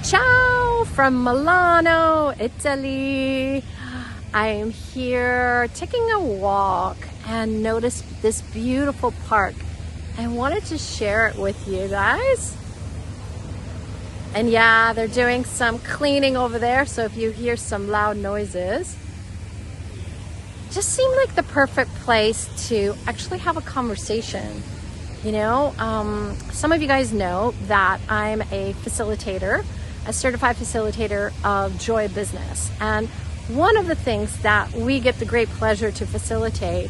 Ciao from Milano, Italy. I am here taking a walk and noticed this beautiful park. I wanted to share it with you guys. And yeah, they're doing some cleaning over there, so if you hear some loud noises, just seemed like the perfect place to actually have a conversation. You know, some of you guys know that I'm a facilitator, a certified facilitator of joy business. And one of the things that we get the great pleasure to facilitate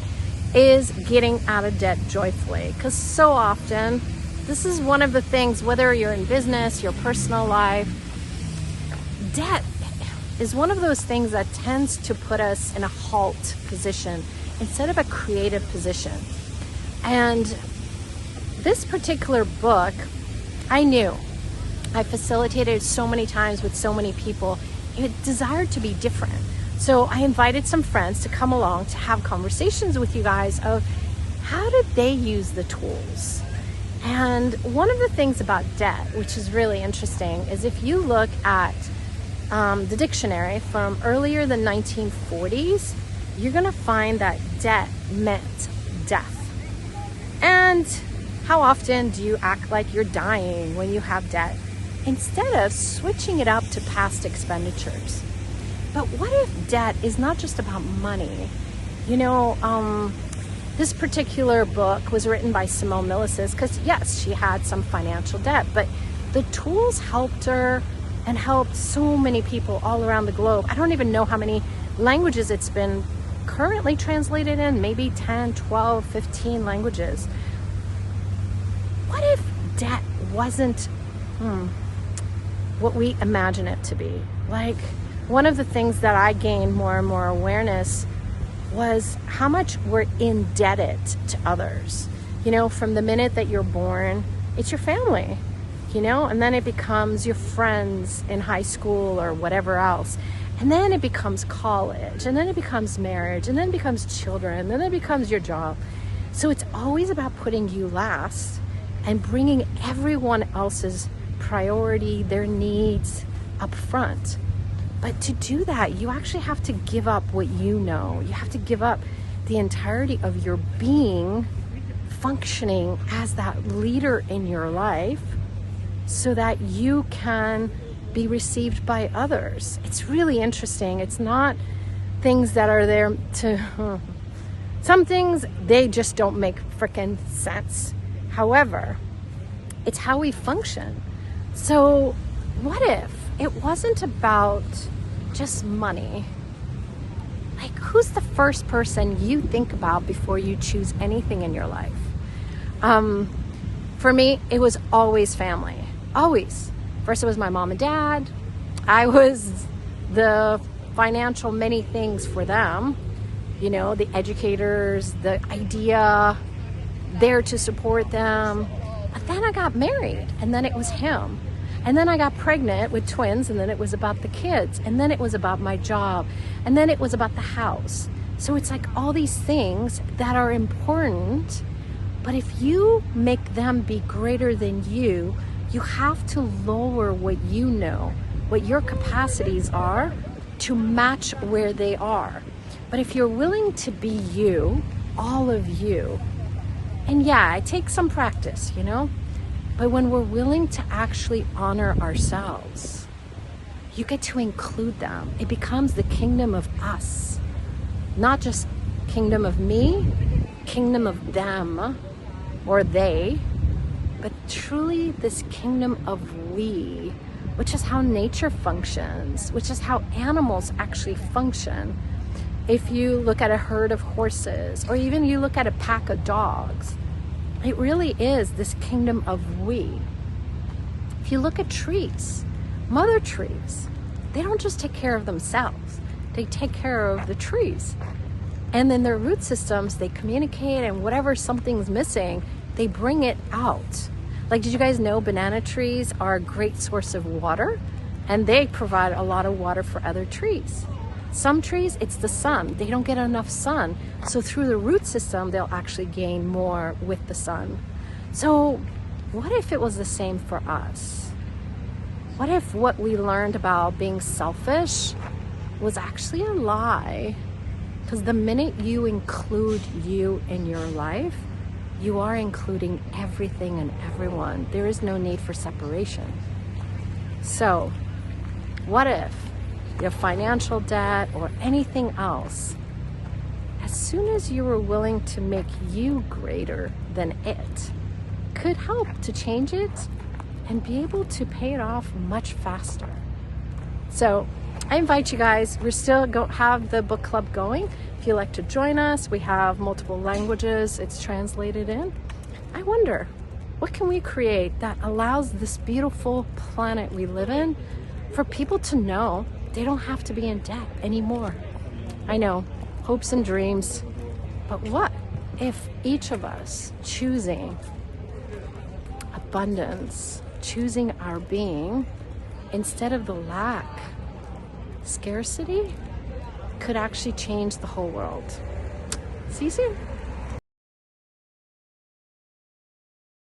is getting out of debt joyfully. Because so often, this is one of the things, whether you're in business, your personal life, debt is one of those things that tends to put us in a halt position instead of a creative position. And this particular book, I knew. I facilitated so many times with so many people. It desired to be different. So I invited some friends to come along to have conversations with you guys of how did they use the tools. And one of the things about debt, which is really interesting, is if you look at the dictionary from earlier than 1940s, you're gonna find that debt meant death. And how often do you act like you're dying when you have debt instead of switching it up to past expenditures? But what if debt is not just about money? You know, this particular book was written by Simone Milasas because yes, she had some financial debt, but the tools helped her and helped so many people all around the globe. I don't even know how many languages it's been currently translated in, maybe 10, 12, 15 languages. What if debt wasn't what we imagine it to be? Like, one of the things that I gained more and more awareness was how much we're indebted to others. You know, from the minute that you're born, it's your family, you know, and then it becomes your friends in high school or whatever else. And then it becomes college, and then it becomes marriage, and then it becomes children, and then it becomes your job. So it's always about putting you last and bringing everyone else's priority, their needs up front. But to do that, you actually have to give up what you know. You have to give up the entirety of your being functioning as that leader in your life so that you can be received by others. It's really interesting. It's not things that are there to... Some things, they just don't make frickin' sense. However, it's how we function. So what if it wasn't about just money? Like, who's the first person you think about before you choose anything in your life? For me, it was always family. Always. First, it was my mom and dad. I was the financial many things for them. You know, the educators, the idea, there to support them. But then I got married, and then it was him. And then I got pregnant with twins, and then it was about the kids. And then it was about my job. And then it was about the house. So it's like all these things that are important, but if you make them be greater than you have to lower what you know, what your capacities are, to match where they are. But if you're willing to be you, all of you, and yeah, it takes some practice, you know, but when we're willing to actually honor ourselves, you get to include them. It becomes the kingdom of us, not just kingdom of me, kingdom of them or they, but truly this kingdom of we, which is how nature functions, which is how animals actually function. If you look at a herd of horses, or even you look at a pack of dogs, it really is this kingdom of we. If you look at trees, mother trees, they don't just take care of themselves, they take care of the trees. And then their root systems, they communicate, and whatever something's missing, they bring it out. Like, did you guys know banana trees are a great source of water? And they provide a lot of water for other trees. Some trees, it's the sun. They don't get enough sun. So through the root system, they'll actually gain more with the sun. So what if it was the same for us? What if what we learned about being selfish was actually a lie? Because the minute you include you in your life, you are including everything and everyone. There is no need for separation. So, what if your financial debt or anything else, as soon as you were willing to make you greater than it, could help to change it and be able to pay it off much faster? So I invite you guys, we're still have the book club going. If you'd like to join us, we have multiple languages it's translated in. I wonder, what can we create that allows this beautiful planet we live in for people to know they don't have to be in debt anymore? I know, hopes and dreams, but what if each of us choosing abundance, choosing our being instead of the lack, scarcity, could actually change the whole world? See you soon.